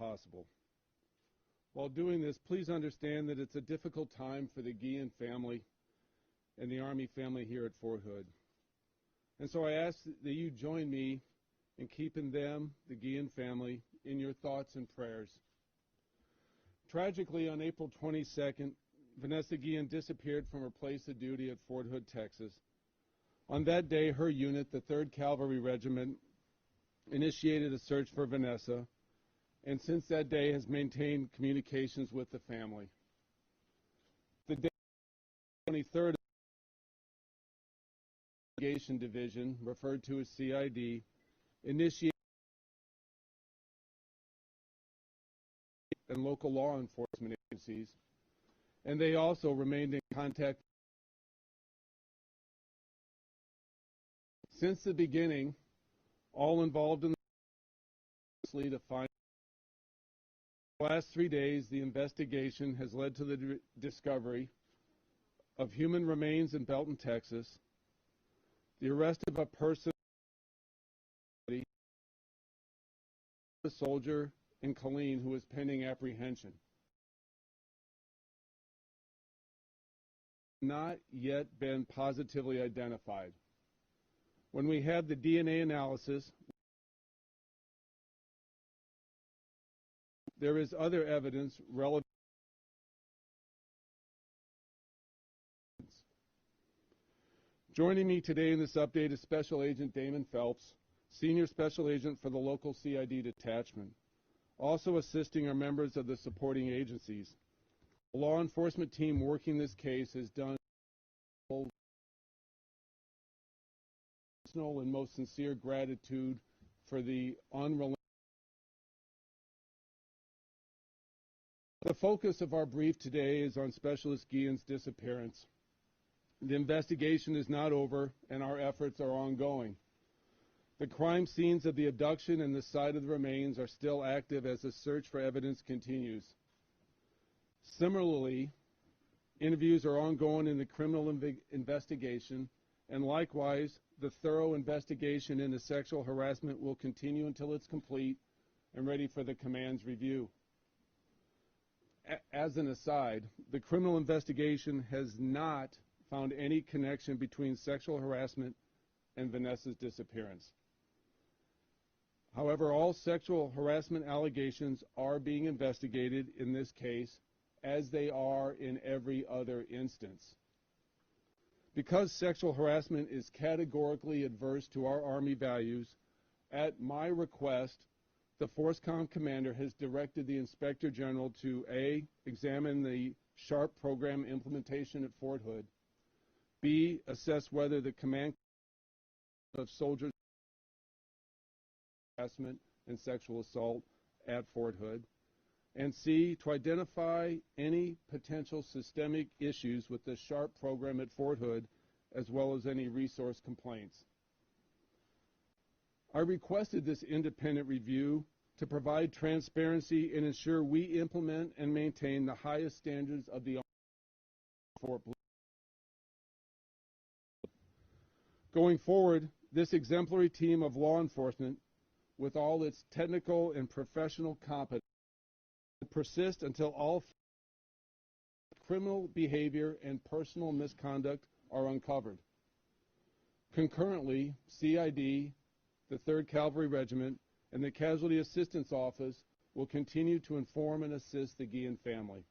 possible. While doing this, please understand that it's a difficult time for the Guillen family and the Army family here at Fort Hood. And so I ask that you join me in keeping them, the Guillen family, in your thoughts and prayers. Tragically, on April 22nd, Vanessa Guillen disappeared from her place of duty at Fort Hood, Texas. On that day, her unit, the 3rd Cavalry Regiment, initiated a search for Vanessa, and since that day has maintained communications with the family. The day 23rd Investigation Division, referred to as CID, initiated and local law enforcement agencies, and they also remained in contact. Since the beginning, all involved in the find. The last 3 days, the investigation has led to the discovery of human remains in Belton, Texas, the arrest of a person, a soldier in Killeen who is pending apprehension. Not yet been positively identified. When we have the DNA analysis, there is other evidence relevant. Joining me today in this update is Special Agent Damon Phelps, Senior Special Agent for the local CID detachment. Also assisting are members of the supporting agencies. The law enforcement team working this case has done personal and most sincere gratitude for the unrelenting. The focus of our brief today is on Specialist Guillen's disappearance. The investigation is not over, and our efforts are ongoing. The crime scenes of the abduction and the site of the remains are still active as the search for evidence continues. Similarly, interviews are ongoing in the criminal investigation, and likewise, the thorough investigation into sexual harassment will continue until it's complete and ready for the command's review. As an aside, the criminal investigation has not found any connection between sexual harassment and Vanessa's disappearance. However, all sexual harassment allegations are being investigated in this case, as they are in every other instance. Because sexual harassment is categorically adverse to our Army values, at my request, the FORSCOM commander has directed the Inspector General to A, examine the SHARP program implementation at Fort Hood, B, assess whether the command of soldiers harassment and sexual assault at Fort Hood, and C, to identify any potential systemic issues with the SHARP program at Fort Hood, as well as any resource complaints. I requested this independent review to provide transparency and ensure we implement and maintain the highest standards of the Fort Bliss. Going forward, this exemplary team of law enforcement, with all its technical and professional competence, will persist until all criminal behavior and personal misconduct are uncovered. Concurrently, CID, the 3rd Cavalry Regiment, and the Casualty Assistance Office will continue to inform and assist the Guillen family.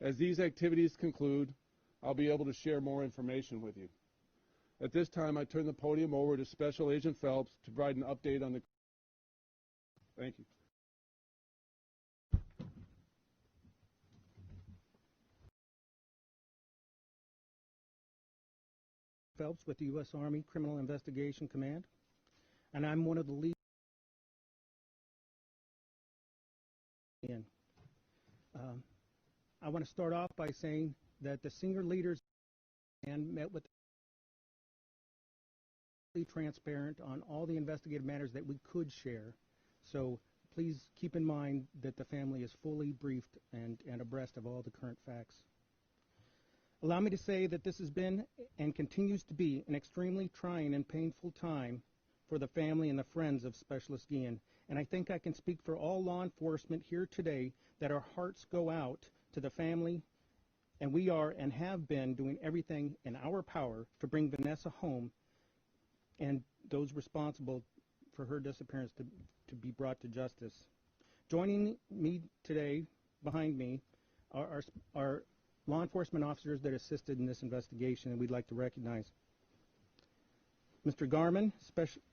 As these activities conclude, I'll be able to share more information with you. At this time, I turn the podium over to Special Agent Phelps to provide an update on the. Thank you. Phelps with the U.S. Army Criminal Investigation Command, and I'm one of the lead. I want to start off by saying that the senior leaders and met with transparent on all the investigative matters that we could share. So please keep in mind that the family is fully briefed and abreast of all the current facts. Allow me to say that this has been and continues to be an extremely trying and painful time for the family and the friends of Specialist Guillen. And I think I can speak for all law enforcement here today that our hearts go out to the family, and we are and have been doing everything in our power to bring Vanessa home and those responsible for her disappearance to be brought to justice. Joining me today, behind me, are law enforcement officers that assisted in this investigation, and we'd like to recognize Mr. Garman,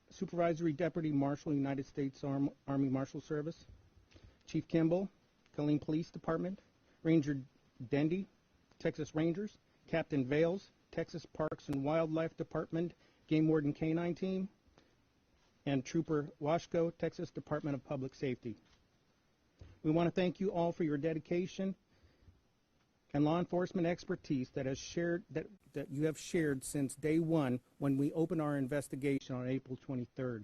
Supervisory Deputy Marshal, United States Army Marshal Service; Chief Kimball, Killeen Police Department; Ranger Dendy, Texas Rangers; Captain Vales, Texas Parks and Wildlife Department Game Warden Canine Team; and Trooper Washko, Texas Department of Public Safety. We want to thank you all for your dedication and law enforcement expertise that you have shared since day one when we opened our investigation on April 23rd.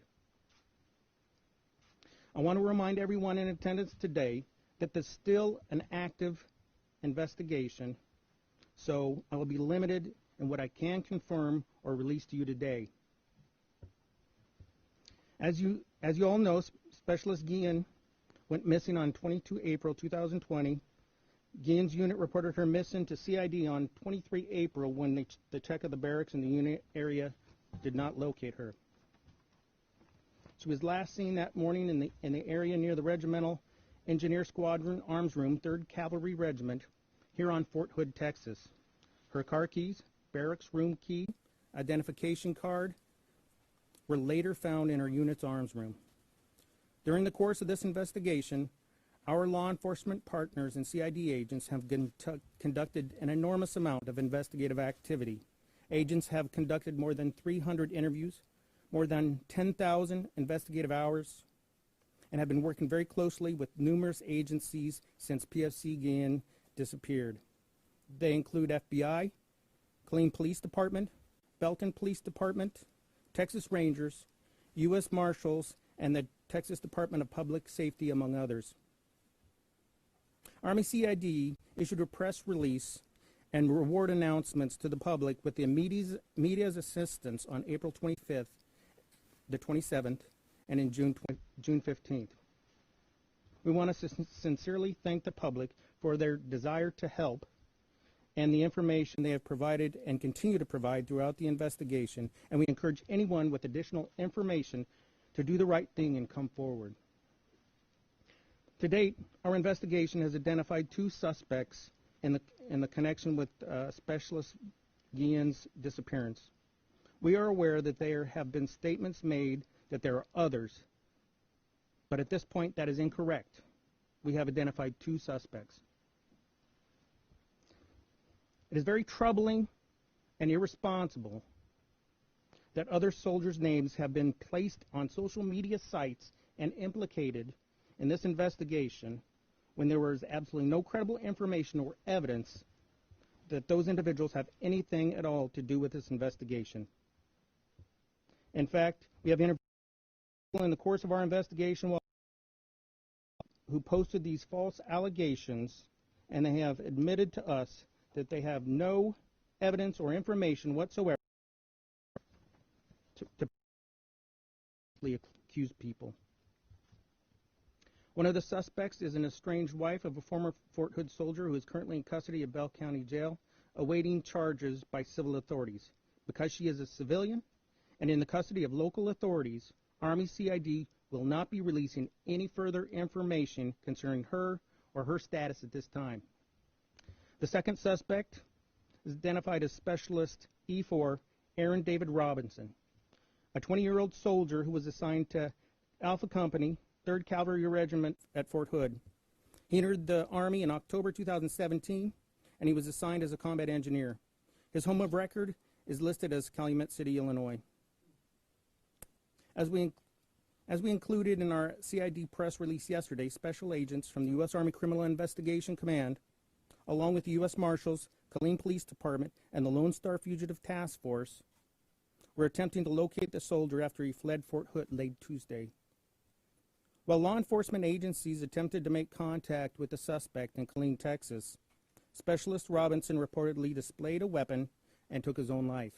I want to remind everyone in attendance today that there's still an active investigation, so I will be limited in what I can confirm or release to you today. As you all know, Specialist Guillen went missing on 22 April 2020. Guillen's unit reported her missing to CID on 23 April when the check of the barracks in the unit area did not locate her. She was last seen that morning in the area near the Regimental Engineer Squadron Arms Room, 3rd Cavalry Regiment, here on Fort Hood, Texas. Her car keys, barracks room key, identification card were later found in her unit's arms room. During the course of this investigation, our law enforcement partners and CID agents have conducted an enormous amount of investigative activity. Agents have conducted more than 300 interviews, more than 10,000 investigative hours, and have been working very closely with numerous agencies since PFC Guillen disappeared. They include FBI, Killeen Police Department, Belton Police Department, Texas Rangers, U.S. Marshals, and the Texas Department of Public Safety, among others. Army CID issued a press release and reward announcements to the public with the media's assistance on April 25th, the 27th, and in June 15th. We want to sincerely thank the public for their desire to help and the information they have provided and continue to provide throughout the investigation, and we encourage anyone with additional information to do the right thing and come forward. To date, our investigation has identified 2 suspects in the connection with Specialist Guillen's disappearance. We are aware that there have been statements made that there are others, but at this point that is incorrect. We have identified 2 suspects. It is very troubling and irresponsible that other soldiers' names have been placed on social media sites and implicated in this investigation when there was absolutely no credible information or evidence that those individuals have anything at all to do with this investigation. In fact, we have interviewed people in the course of our investigation who posted these false allegations, and they have admitted to us that they have no evidence or information whatsoever to accuse people. One of the suspects is an estranged wife of a former Fort Hood soldier who is currently in custody of Bell County Jail, awaiting charges by civil authorities. Because she is a civilian and in the custody of local authorities, Army CID will not be releasing any further information concerning her or her status at this time. The second suspect is identified as Specialist E4 Aaron David Robinson, a 20-year-old soldier who was assigned to Alpha Company, 3rd Cavalry Regiment at Fort Hood. He entered the Army in October 2017, and he was assigned as a combat engineer. His home of record is listed as Calumet City, Illinois. As we included in our CID press release yesterday, special agents from the U.S. Army Criminal Investigation Command, along with the U.S. Marshals, Killeen Police Department, and the Lone Star Fugitive Task Force, were attempting to locate the soldier after he fled Fort Hood late Tuesday. While law enforcement agencies attempted to make contact with the suspect in Killeen, Texas, Specialist Robinson reportedly displayed a weapon and took his own life.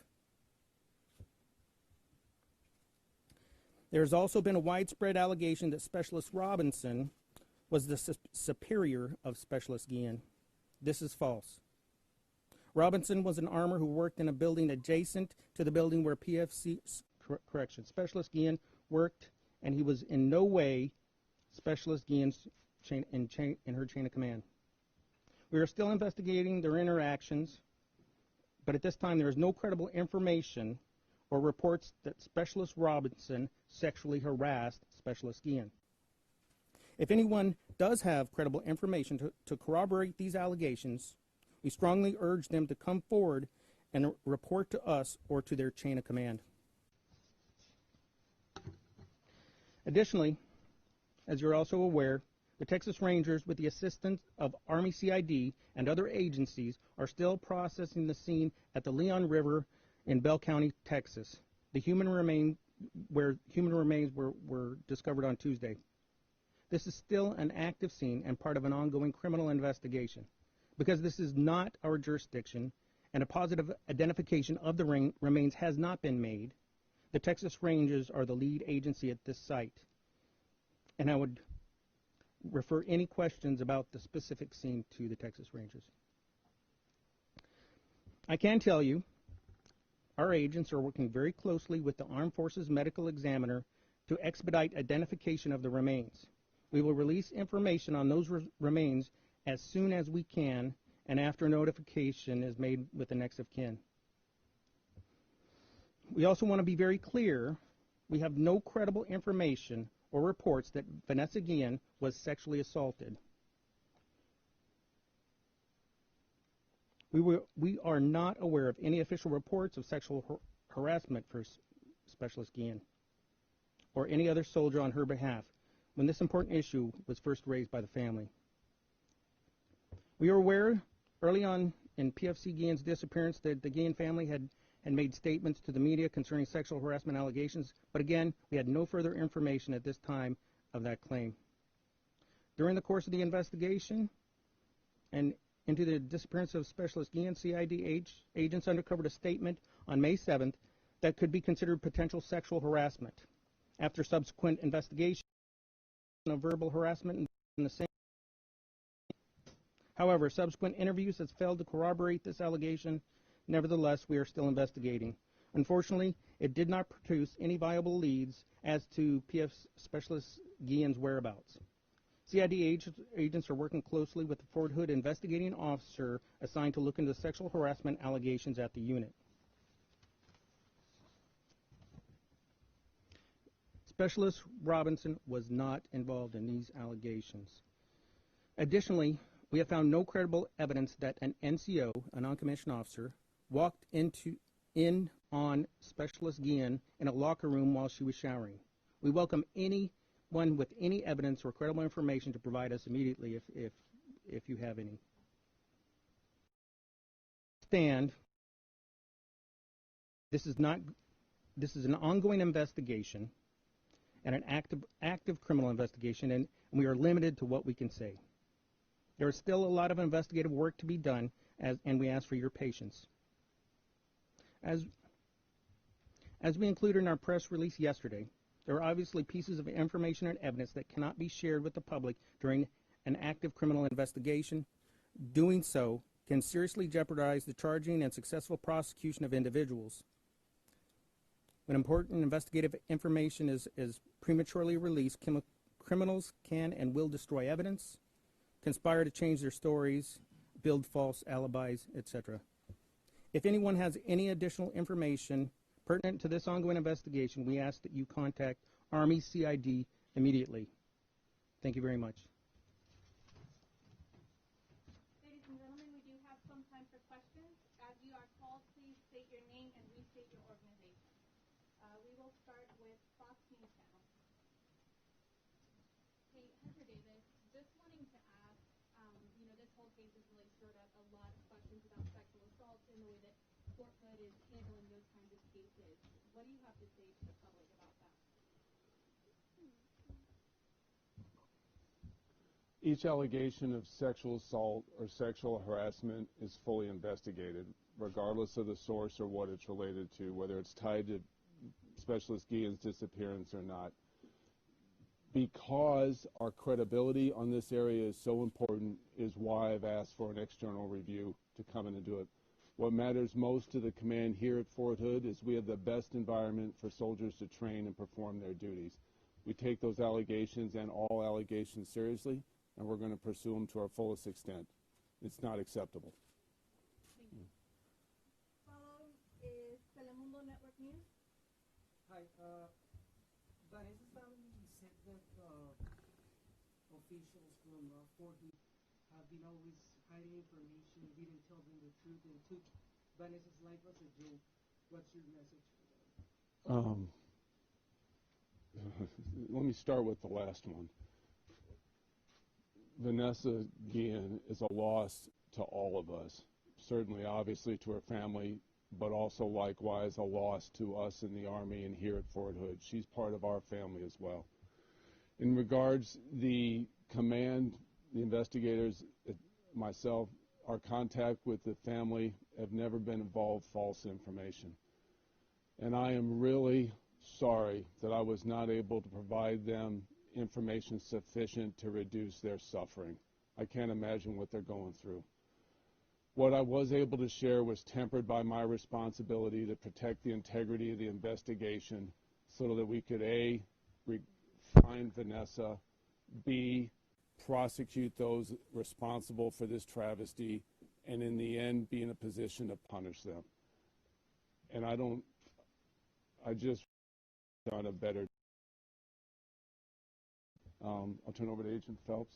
There has also been a widespread allegation that Specialist Robinson was the superior of Specialist Guillen. This is false. Robinson was an armor who worked in a building adjacent to the building where Specialist Guillen worked, and he was in no way Specialist Guillen's in her chain of command. We are still investigating their interactions, but at this time there is no credible information or reports that Specialist Robinson sexually harassed Specialist Guillen. If anyone does have credible information to corroborate these allegations, we strongly urge them to come forward and report to us or to their chain of command. Additionally, as you're also aware, the Texas Rangers, with the assistance of Army CID and other agencies, are still processing the scene at the Leon River in Bell County, Texas, where human remains were discovered on Tuesday. This is still an active scene and part of an ongoing criminal investigation. Because this is not our jurisdiction and a positive identification of the remains has not been made, the Texas Rangers are the lead agency at this site. And I would refer any questions about the specific scene to the Texas Rangers. I can tell you our agents are working very closely with the Armed Forces Medical Examiner to expedite identification of the remains. We will release information on those remains as soon as we can and after notification is made with the next of kin. We also want to be very clear, we have no credible information or reports that Vanessa Guillen was sexually assaulted. We are not aware of any official reports of sexual harassment for Specialist Guillen or any other soldier on her behalf when this important issue was first raised by the family. We are aware early on in PFC Guillen's disappearance that the Guillen family had made statements to the media concerning sexual harassment allegations, but again, we had no further information at this time of that claim. During the course of the investigation and into the disappearance of Specialist Guillen, CID agents uncovered a statement on May 7th that could be considered potential sexual harassment. After subsequent investigation of verbal harassment in the same. However, subsequent interviews have failed to corroborate this allegation. Nevertheless, we are still investigating. Unfortunately, it did not produce any viable leads as to PF Specialist Guillen's whereabouts. CID agents are working closely with the Fort Hood investigating officer assigned to look into sexual harassment allegations at the unit. Specialist Robinson was not involved in these allegations. Additionally, we have found no credible evidence that an NCO, a non-commissioned officer, walked in on Specialist Guillen in a locker room while she was showering. We welcome anyone with any evidence or credible information to provide us immediately if you have any. This is an ongoing investigation and an active criminal investigation, and we are limited to what we can say. There is still a lot of investigative work to be done, and we ask for your patience. As we included in our press release yesterday, there are obviously pieces of information and evidence that cannot be shared with the public during an active criminal investigation. Doing so can seriously jeopardize the charging and successful prosecution of individuals. When important investigative information is prematurely released, criminals can and will destroy evidence, conspire to change their stories, build false alibis, etc. If anyone has any additional information pertinent to this ongoing investigation, we ask that you contact Army CID immediately. Thank you very much. Ladies and gentlemen, we do have some time for questions. As you are called, please state your name and restate your organization. We will start with Fox News Channel. Hey, Hunter Davis, just wanting to ask, this whole case has really stirred up a lot of questions about sexual assault and the way that Fort Hood is handling those kinds of cases. What do you have to say to the public about that? Each allegation of sexual assault or sexual harassment is fully investigated, regardless of the source or what it's related to, whether it's tied to Specialist Guillen's disappearance or not. Because our credibility on this area is so important is why I've asked for an external review to come in and do it. What matters most to the command here at Fort Hood is we have the best environment for soldiers to train and perform their duties. We take those allegations and all allegations seriously, and we're going to pursue them to our fullest extent. It's not acceptable. Follow is Telemundo Network News. Hi, Vanessa family said that officials from Fort Hood have been always hiding information, didn't tell them the truth, and took Vanessa's life as a joke. What's your message for them? Let me start with the last one. Vanessa Guillen is a loss to all of us, certainly obviously to her family, but also likewise a loss to us in the Army and here at Fort Hood. She's part of our family as well. In regards the command, the investigators, myself, our contact with the family have never been involved false information. And I am really sorry that I was not able to provide them information sufficient to reduce their suffering. I can't imagine what they're going through. What I was able to share was tempered by my responsibility to protect the integrity of the investigation so that we could A, find Vanessa, B, prosecute those responsible for this travesty, and in the end be in a position to punish them. And I just done a better. I'll turn over to Agent Phelps.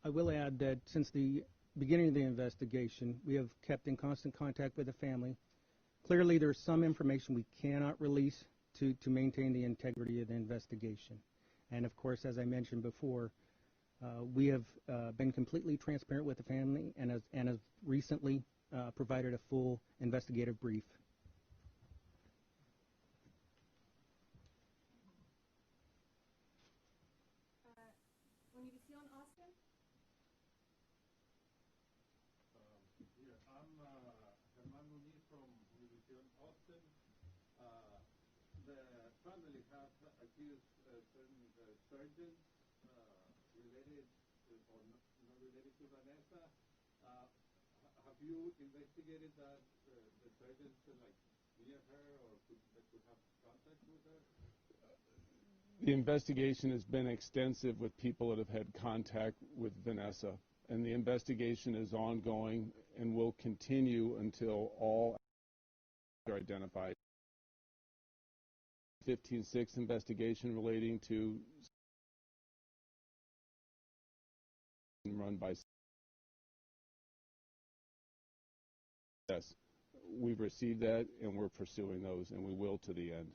I will add that since the beginning of the investigation, we have kept in constant contact with the family. Clearly, there's some information we cannot release to maintain the integrity of the investigation. And of course, as I mentioned before, we have been completely transparent with the family and have recently provided a full investigative brief. Univision Austin. Yeah, I'm Herman Muniz from Univision Austin. The family have accused certain surgeons related or not related to Vanessa. Have you investigated that the surgeons like near her or that could have contact with her? The investigation has been extensive with people that have had contact with Vanessa, and the investigation is ongoing and will continue until all are identified. 15-6 investigation relating to run by. Yes, we've received that and we're pursuing those, and we will to the end.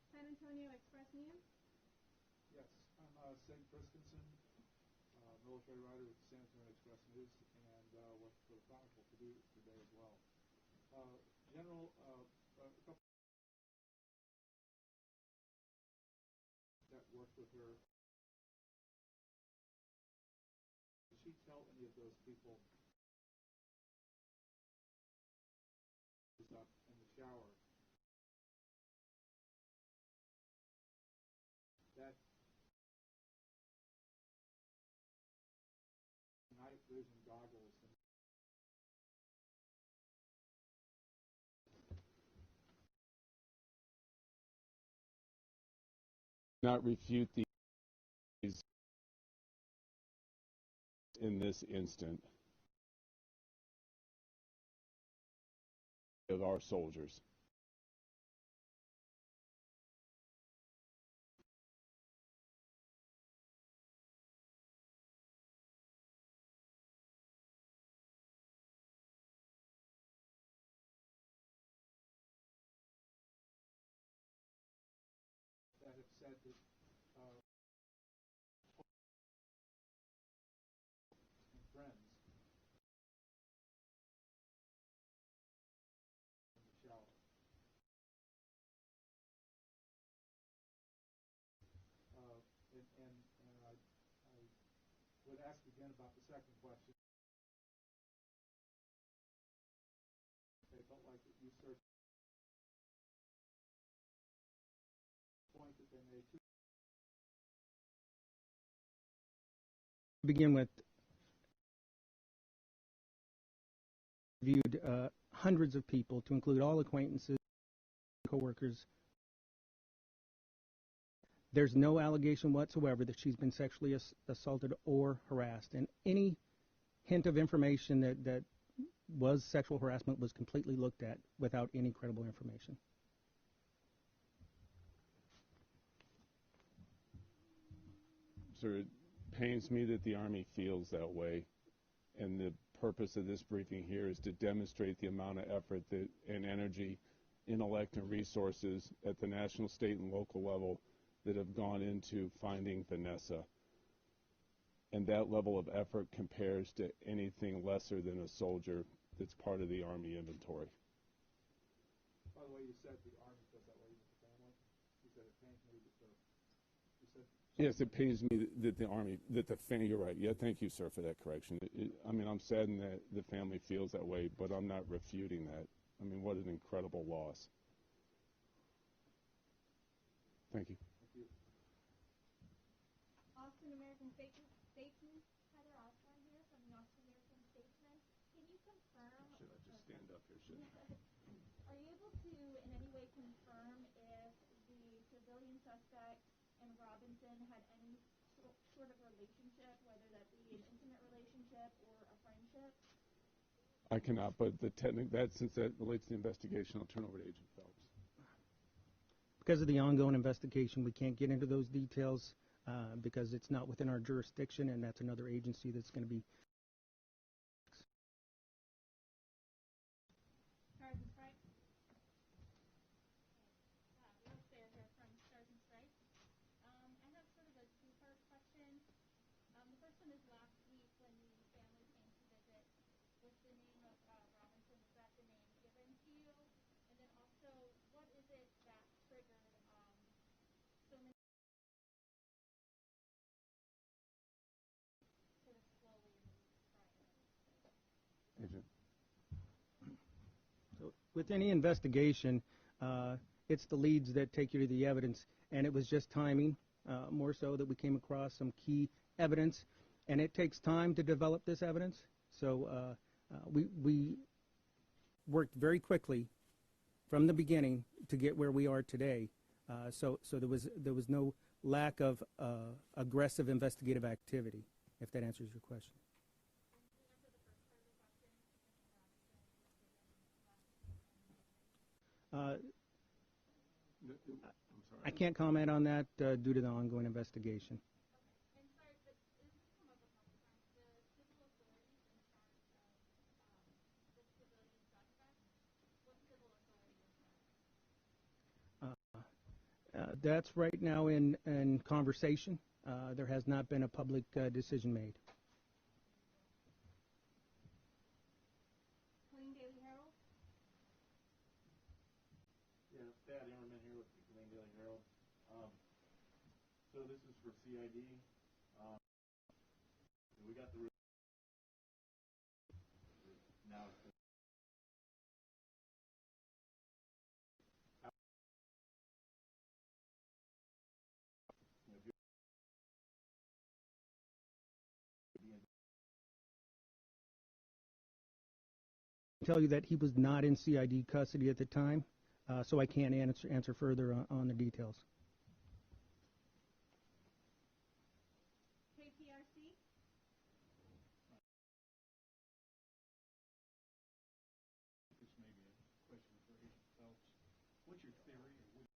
San Antonio Express News. Yes, I'm Sid Christensen, military writer with the San Antonio Express News, and work for the Chronicle today as well. General, a couple that worked with her. Did she tell any of those people up in the shower that night vision goggles? Not refute these in this instant of our soldiers. That have said that and friends in the shower. And I would ask again about the second question. begin with, viewed hundreds of people, to include all acquaintances, coworkers. There's no allegation whatsoever that she's been sexually assaulted or harassed, and any hint of information that was sexual harassment was completely looked at without any credible information. Sir, it pains me that the Army feels that way, and the purpose of this briefing here is to demonstrate the amount of effort and energy, intellect, and resources at the national, state, and local level that have gone into finding Vanessa. And that level of effort compares to anything lesser than a soldier that's part of the Army inventory. By the way, you said the Army feels that way with the family. You said it pains me that you said. Yes, it pains me that the Army, you're right. Yeah, thank you, sir, for that correction. I mean, I'm saddened that the family feels that way, but I'm not refuting that. I mean, what an incredible loss. Thank you. Austin American Statesman. Heather Osborne here from the Austin American Statesman. Can you confirm? Should I just stand up here? Are you able to, in any way, confirm if the civilian suspect and Robinson had any sort of relationship, whether that be an intimate relationship or a friendship? I cannot, but since that relates to the investigation, I'll turn over to Agent Phelps. Because of the ongoing investigation, we can't get into those details because it's not within our jurisdiction, and that's another agency that's going to be. Stars and Stripes. Real Fair here from Stars and Stripes. I have sort of a two-part question. The first one is last week when the family came to visit, was the name of Robinson, was that the name given to you? And then also, what is it that triggered so many sort of slowly prior? Agent. So with any investigation, it's the leads that take you to the evidence, and it was just timing, more so, that we came across some key evidence, and it takes time to develop this evidence. So we worked very quickly from the beginning to get where we are today. So there was no lack of aggressive investigative activity, if that answers your question. I'm sorry. I can't comment on that due to the ongoing investigation. Okay. And sorry, but this has come up a couple times. The civil authorities in charge of the civilian suspect, what civil authority is that? That's right now in conversation. There has not been a public decision made. Clean Daily Herald. Yeah, Thad Emmerman here with the Clean Daily Herald. So this is for CID. We got the now. Tell you that he was not in CID custody at the time, so I can't answer further on the details. KPRC. This may be a question for Agent Phelps. What's your theory, or what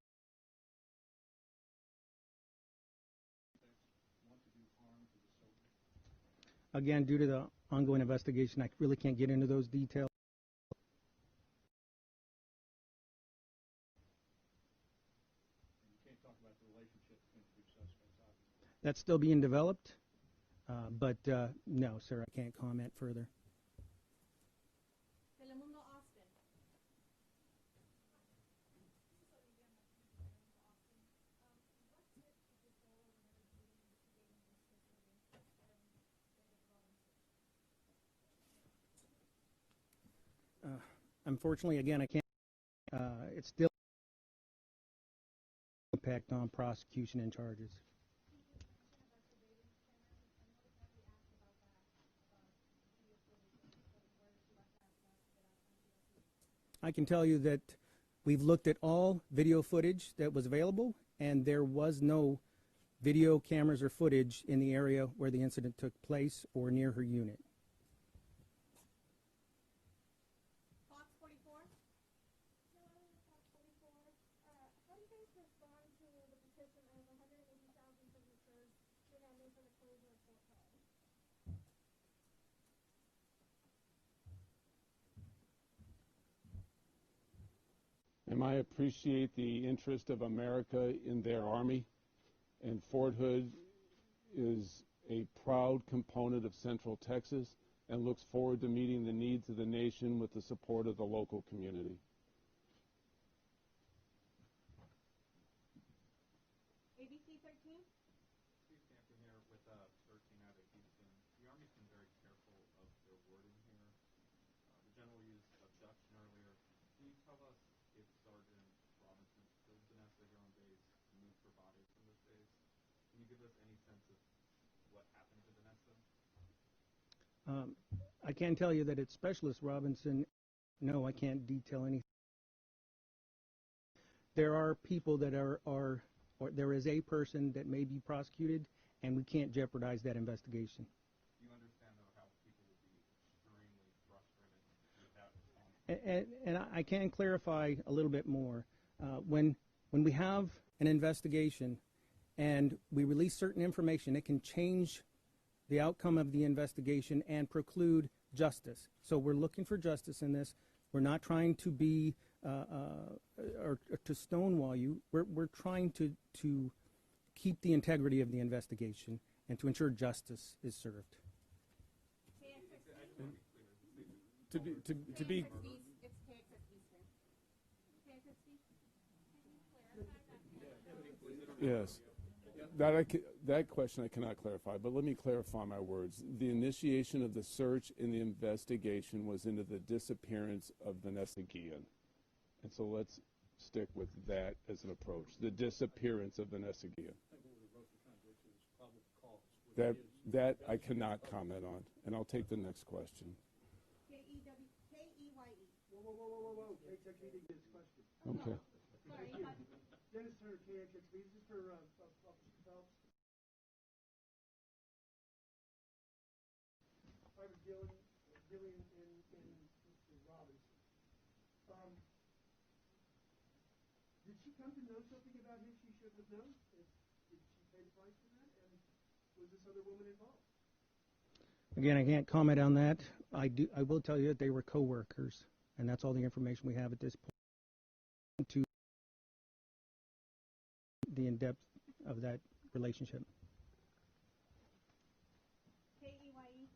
want to do harm to the soldier? Again, due to the ongoing investigation, I really can't get into those details. And you can't talk about the relationship between the two suspects, obviously. That's still being developed, but no, sir, I can't comment further. Telemundo Austin. Unfortunately, again, I can't. It's still impact on prosecution and charges. I can tell you that we've looked at all video footage that was available, and there was no video cameras or footage in the area where the incident took place or near her unit. Fox 44? So, Fox 44, how do you guys respond to the petition of 180,000 signatures demanding for the closure of Fort Hood? I appreciate the interest of America in their Army, and Fort Hood is a proud component of Central Texas and looks forward to meeting the needs of the nation with the support of the local community. ABC 13? Steve Stanton here with 13 out of Houston. The Army's been very careful of their wording here. The general used abduction earlier. Can you tell us if Sergeant Robinson killed Vanessa here on base, moved her body from this base? Can you give us any sense of what happened to Vanessa? I can tell you that it's Specialist Robinson. No, I can't detail anything. There are people that or there is a person that may be prosecuted, and we can't jeopardize that investigation. Do you understand, though, how people will be extremely frustrated with that response? And I can clarify a little bit more. When we have an investigation and we release certain information, it can change the outcome of the investigation and preclude justice. So we're looking for justice in this. We're not trying to be or to stonewall you. We're trying to keep the integrity of the investigation and to ensure justice is served. To be It's KXSB, sir. KXSB? Can you clarify that? Yes. That question I cannot clarify, but let me clarify my words. The initiation of the search and the investigation was into the disappearance of Vanessa Guillen. And so let's stick with that as an approach, the disappearance of Vanessa Guillen. That I cannot comment on, and I'll take the next question. K-E-Y-E. Whoa. KXXB didn't get his question. Okay. Sorry. Dennis Turner, KXXB. This is for Officer Phelps. Private Gillen and Mr. Robinson. Did she come to know something about him she shouldn't have known? Did she pay the price for that? And was this other woman involved? Again, I can't comment on that. I will tell you that they were co-workers, and that's all the information we have at this point to the in-depth of that relationship. K-E-Y-E.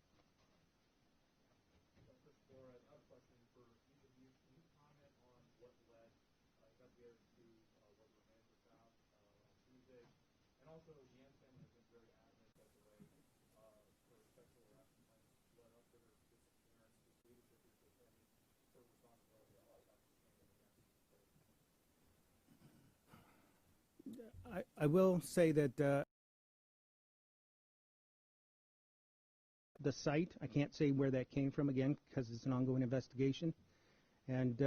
Mr. Flores, I have a question for each of you. Can you comment on what led investigators to what remains were found on Tuesday? And also, the Ann family has been very adamant that the way her sexual harassment claims led up to her disappearance. Does leadership here take any sort of responsibility for that I will say that the site, I can't say where that came from again because it's an ongoing investigation, and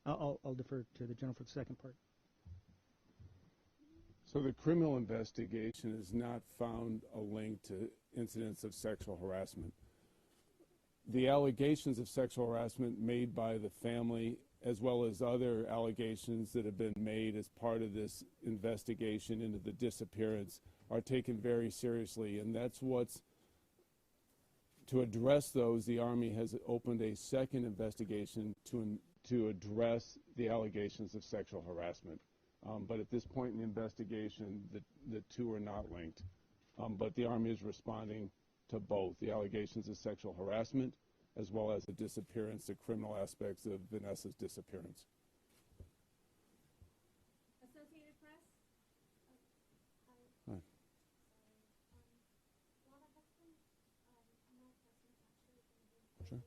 I'll defer to the general for the second part. So the criminal investigation has not found a link to incidents of sexual harassment. The allegations of sexual harassment made by the family, as well as other allegations that have been made as part of this investigation into the disappearance, are taken very seriously. And that's what's, to address those, the Army has opened a second investigation to address the allegations of sexual harassment. But at this point in the investigation, the two are not linked. But the Army is responding to both the allegations of sexual harassment as well as the disappearance, the criminal aspects of Vanessa's disappearance. Associated Press. Hi. Laura Hudson. My question is actually going to be Sure.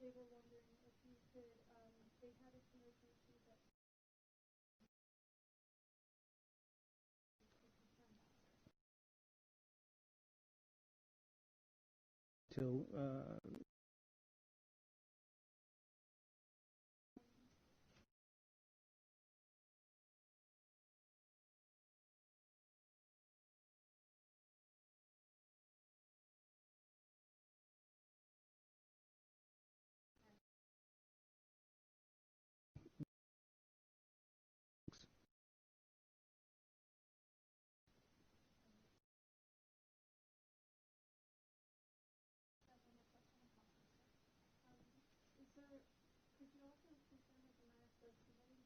they were wondering if you could, they had information too that till Could you also confirm with the matter if the civilian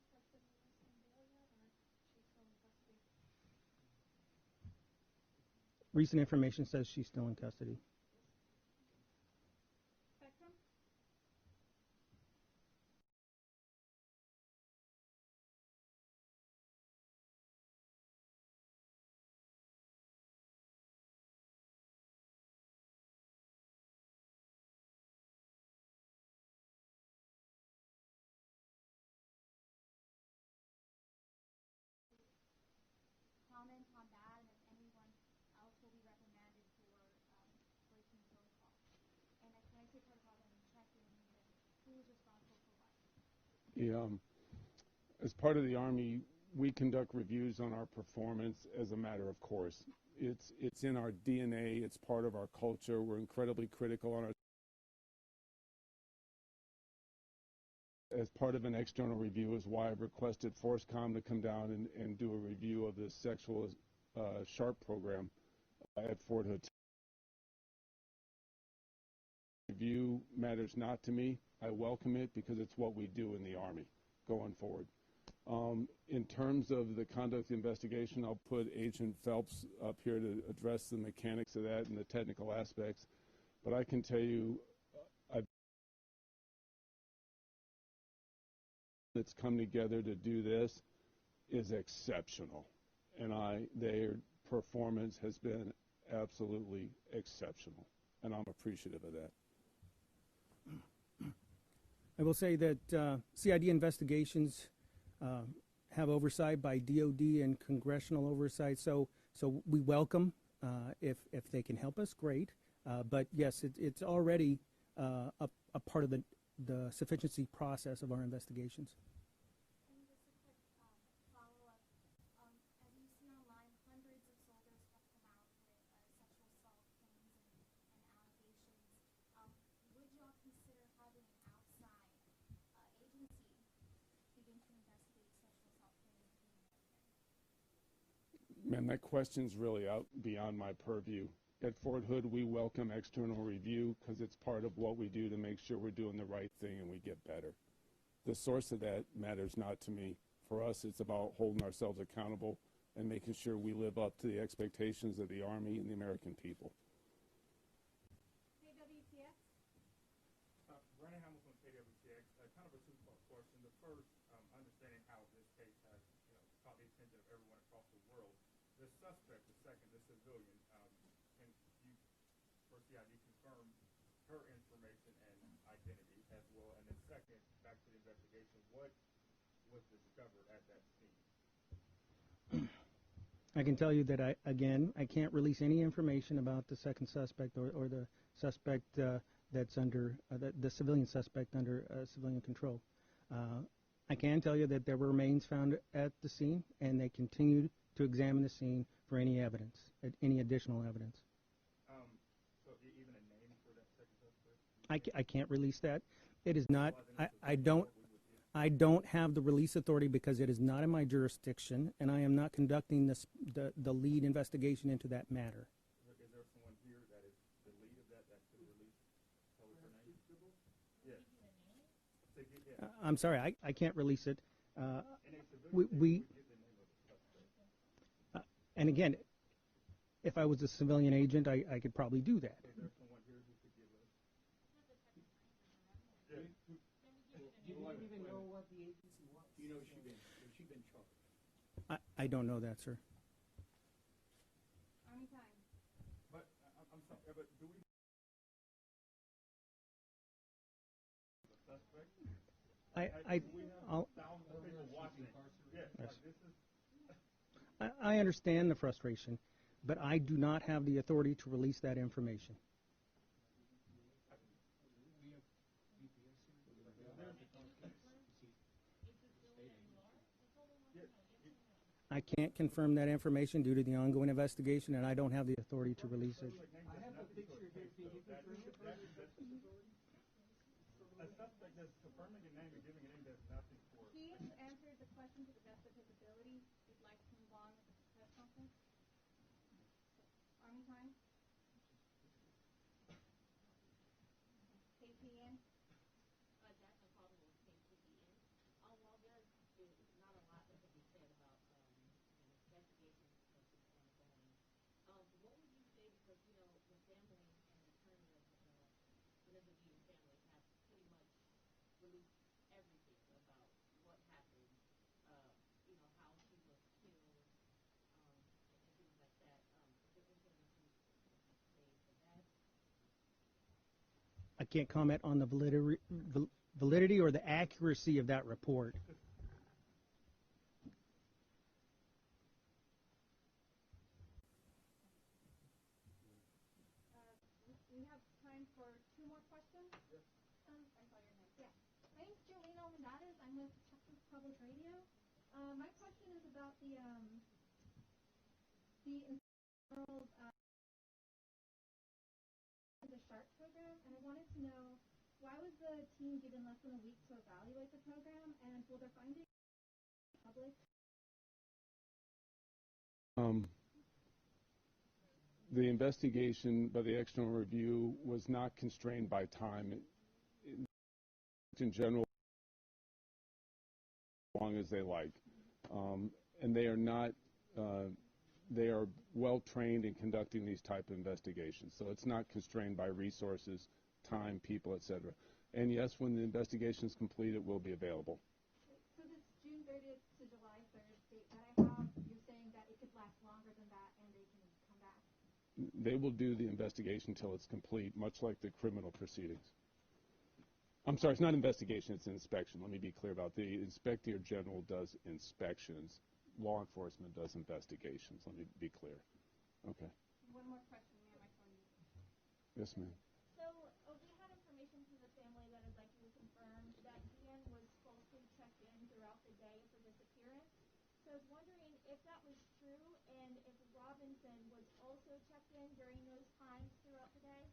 suspect has been released from bail yet, or she's still in custody? recent information says she's still in custody. Spectrum? Comment on that, and if anyone else will be reprimanded for breaking protocol. And when I say protocol, I mean checking who is responsible for what. Yeah, as part of the Army, we conduct reviews on our performance as a matter of course. It's in our DNA. It's part of our culture. We're incredibly critical on our. As part of an external review is why I've requested FORSCOM to come down and do a review of the sexual SHARP program at Fort Hood. Review matters not to me. I welcome it because it's what we do in the Army going forward. In terms of the conduct investigation, I'll put Agent Phelps up here to address the mechanics of that and the technical aspects. But I can tell you, that's come together to do this is exceptional, and their performance has been absolutely exceptional, and I'm appreciative of that. I will say that CID investigations have oversight by DOD and congressional oversight, so we welcome if they can help us, great. But yes, it's already a part of the sufficiency process of our investigations. And just a quick follow-up. As you see online, hundreds of soldiers have come out with sexual assault claims and allegations. Would you all consider having an outside agency begin to investigate sexual assault claims in the military? Man, that question's really out beyond my purview. At Fort Hood, we welcome external review because it's part of what we do to make sure we're doing the right thing and we get better. The source of that matters not to me. For us, it's about holding ourselves accountable and making sure we live up to the expectations of the Army and the American people. KWTX? Brandon Hamilton, KWTX. Kind of a two-part question. The first, understanding how this case has caught the attention of everyone across the world. The suspect, the second, the civilian, can you, for CID, confirm her information and identity as well? And then second, back to the investigation, what was discovered at that scene? I can tell you that I can't release any information about the second suspect or the suspect that's under the civilian suspect under civilian control. I can tell you that there were remains found at the scene, and they continued to examine the scene for any evidence, any additional evidence. So even a name for that second suspect? I can't release that. It is not. I don't have the release authority because it is not in my jurisdiction, and I am not conducting the lead investigation into that matter. Is there someone here that is the lead of that could release? Tell us her name. Yeah. I'm sorry, I can't release it. And again, if I was a civilian agent, I could probably do that. Is there someone here who could give us? You don't even know what the agency was. You know, has she been charged? I don't know that, sir. Army time. But I'm sorry, but do we? The suspect? Thousands of people watching. Yes. Like this is. I understand the frustration, but I do not have the authority to release that information. I can't confirm that information due to the ongoing investigation, and I don't have the authority to release it. I have a picture here. Can you confirm it? A suspect that's confirming a name and giving a name that's nothing for. He answered the question to the best of his ability. We'd like to move on with the press conference. Army time. KPN. Jackson Carter was KPN. While there is not a lot that can be said about an investigation that's ongoing, what would you say, because, you know, the family and the attorney of Vanessa Guillen family have pretty much released everything about what happened, you know, how she was killed, and things like that. Is there anything else you say for that? I can't comment on the validity or the accuracy of that report. We have time for 2 more questions. Yes. I saw your hand. Yeah. My name's Jolene Almendares. I'm with Texas Public Radio. My question is about the internal the SHARP program, and I wanted to know, why was the team given less than a week to evaluate the program, and will their findings be public? The investigation by the external review was not constrained by time. In general, as long as they like. And they are not, they are well trained in conducting these type of investigations. So it's not constrained by resources, time, people, etc. And yes, when the investigation is complete, it will be available. So this June 30th to July 3rd date that I have, you're saying that it could last longer than that and they can come back? They will do the investigation until it's complete, much like the criminal proceedings. I'm sorry, it's not investigation, it's an inspection. Let me be clear about the Inspector General does inspections. Law enforcement does investigations. Let me be clear. Okay. One more question, ma'am. I saw you. Yes, ma'am. So we had information from the family that I'd like you to confirm that Guillen was falsely checked in throughout the day of her disappearance. So I was wondering if that was true and if Robinson was also checked in during those times throughout the day.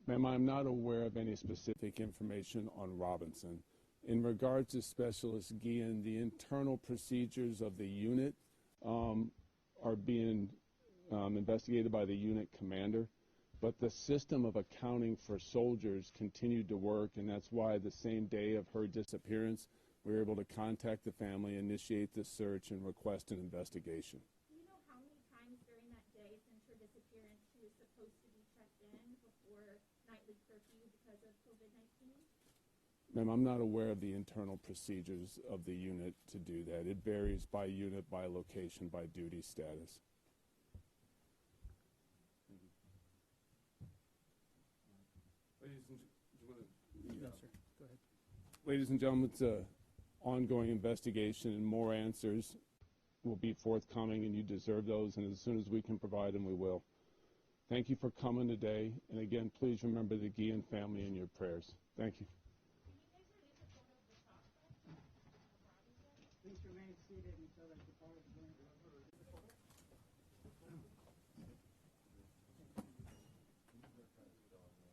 Ma'am, I'm not aware of any specific information on Robinson. In regards to Specialist Guillen, the internal procedures of the unit are being investigated by the unit commander, but the system of accounting for soldiers continued to work, and that's why the same day of her disappearance, we were able to contact the family, initiate the search, and request an investigation. Do you know how many times during that day since her disappearance she was supposed to be checked in before nightly curfew because of COVID-19? Ma'am, I'm not aware of the internal procedures of the unit to do that. It varies by unit, by location, by duty status. Yes, sir. Go ahead. Ladies and gentlemen, it's an ongoing investigation, and more answers will be forthcoming, and you deserve those, and as soon as we can provide them, we will. Thank you for coming today, and again, please remember the Guillen family in your prayers. Thank you. Please remain seated until the call is going.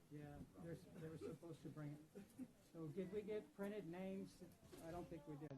Yeah, they were supposed to bring it. So did we get printed names? I don't think we did.